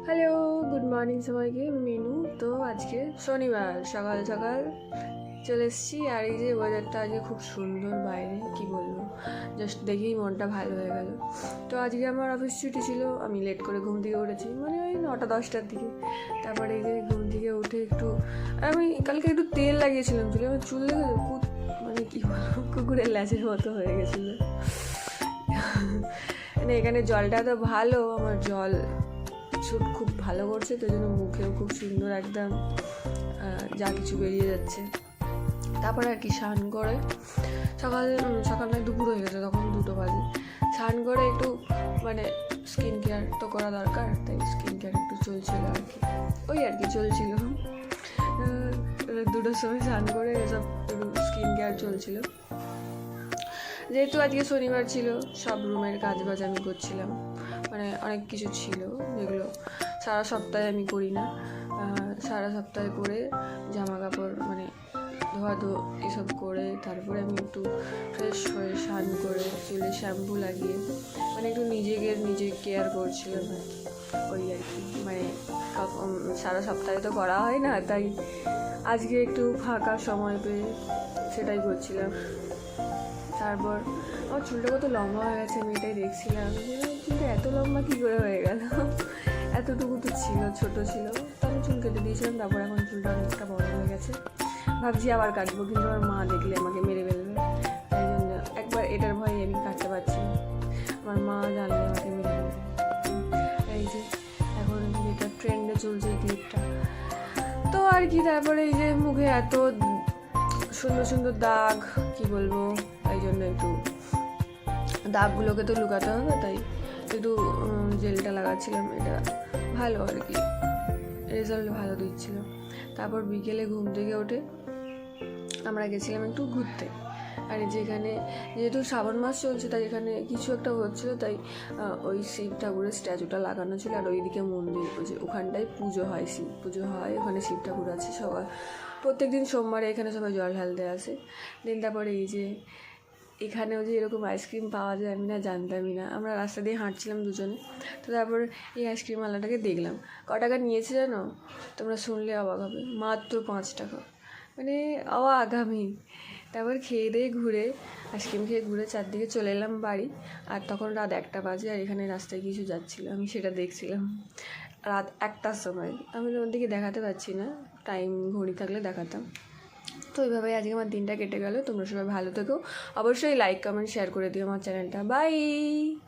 Hello, good morning সবাইকে। Menu তো আজকে শনিবার সকাল সকাল চলে এসেছি। আর এই যে ওয়েদারটা আজকে খুব সুন্দর, বাইরে কি বলবো, জাস্ট দেখেই মনটা ভালো হয়ে গেল। তো আজকে আমার অফিস ছুটি ছিল, আমি লেট করে ঘুম থেকে উঠেছি, মানে ওই 9টা-10টার দিকে। তারপরে এই যে ঘুম থেকে উঠে একটু, আমি কালকে একটু তেল লাগিয়েছিলাম চুলে, আমার চুল দেখে মানে কী বলবো, কুকুরের ল্যাচের মতো হয়ে গেছিলো। মানে এখানে জলটা তো ভালো, আমার জল শ্যুট খুব ভালো করছে, তো জন্য মুখেও খুব সুন্দর একদম যা কিছু বেরিয়ে যাচ্ছে। তারপরে আর কি স্নান করে সকাল নয় দুপুর হয়ে গেছে, তখন 2টো বাজে। স্নান করে একটু মানে স্কিন কেয়ার তো করা দরকার, তাই স্কিন কেয়ার একটু চলছিল আর কি, ওই আর কি চলছিল। 2টোর সময় স্নান করে এসব একটু স্কিন কেয়ার চলছিল। যেহেতু আজকে শনিবার ছিল, সব রুমের কাজ বাজ আমি করছিলাম, মানে অনেক কিছু ছিল যেগুলো সারা সপ্তাহে আমি করি না। সারা সপ্তাহে করে জামা কাপড় মানে ধোয়া এসব করে তারপরে আমি একটু ফ্রেশ হয়ে স্নান করে চুলে শ্যাম্পু লাগিয়ে মানে একটু নিজে কেয়ার করছিলাম আর কি, ওই আর কি। মানে সারা সপ্তাহে তো করা হয় না, তাই আজকে একটু ফাঁকা সময় পেয়ে সেটাই করছিলাম। তারপর আমার চুলটা কত লম্বা হয়ে গেছে, আমি এটাই দেখছিলাম যে চুলটা এত লম্বা কী করে হয়ে গেল, এতটুকু তো ছিল, ছোটো ছিল, তো আমি চুল কেটে দিয়েছিলাম। তারপর এখন চুলটা অনেকটা বড় হয়ে গেছে, ভাবছি আবার কাটবো, কিন্তু আমার মা দেখলে আমাকে মেরে ফেলবে, তাই জন্য একবার এটার ভয়ে আমি কাটতে পারছি না, আমার মা জানলে আমাকে মেরে ফেলবে। এই যে এখন যেটা ট্রেন্ডে চলছে এই ক্লিপটা, তো আর কি। তারপরে এই যে মুখে এত সুন্দর সুন্দর দাগ, কি বলবো, তাই জন্য একটু দাগগুলোকে তো লুকাতে হবে, তাই একটু জেলটা লাগাচ্ছিলাম। এটা ভালো আর কি, রেজাল্ট ভালো দিচ্ছিল। তারপর বিকেলে ঘুম থেকে উঠে আমরা গেছিলাম একটু ঘুরতে। আর যেখানে যেহেতু শ্রাবণ মাস চলছে, তাই এখানে কিছু একটা হচ্ছিলো, তাই ওই শিব ঠাকুরের স্ট্যাচুটা লাগানো ছিল। আর ওইদিকে মন্দির, ওই যে ওখানটায় পুজো হয়, শিব পুজো হয়, ওখানে শিব ঠাকুর আছে। সবাই প্রত্যেক দিন সোমবারে এখানে সবাই জল ঢালতে আসে। দেন তারপরে এই যে এখানেও যে এরকম আইসক্রিম পাওয়া যায় আমি না জানতামই না। আমরা রাস্তা দিয়ে হাঁটছিলাম দুজনে, তো তারপর এই আইসক্রিমওয়ালাটাকে দেখলাম। টাকা নিয়েছে জানো, তোমরা শুনলে অবাক হবে, মাত্র 5 টাকা। মানে অবাক আমি। তারপর খেয়ে দিয়ে ঘুরে, আইসক্রিম খেয়ে ঘুরে চারদিকে চলে এলাম বাড়ি। আর তখন রাত 1টা বাজে, আর এখানে রাস্তায় কিছু যাচ্ছিলো, আমি সেটা দেখছিলাম। রাত 1টার সময়, আমি তোমার দিকে দেখাতে পারছি না, টাইম ঘড়ি থাকলে দেখাতাম। তো এইভাবেই আজকে আমার দিনটা কেটে গেল। তোমরা সবাই ভালো থেকো, অবশ্যই লাইক কমেন্ট শেয়ার করে দিও আমার চ্যানেলটা। বাই।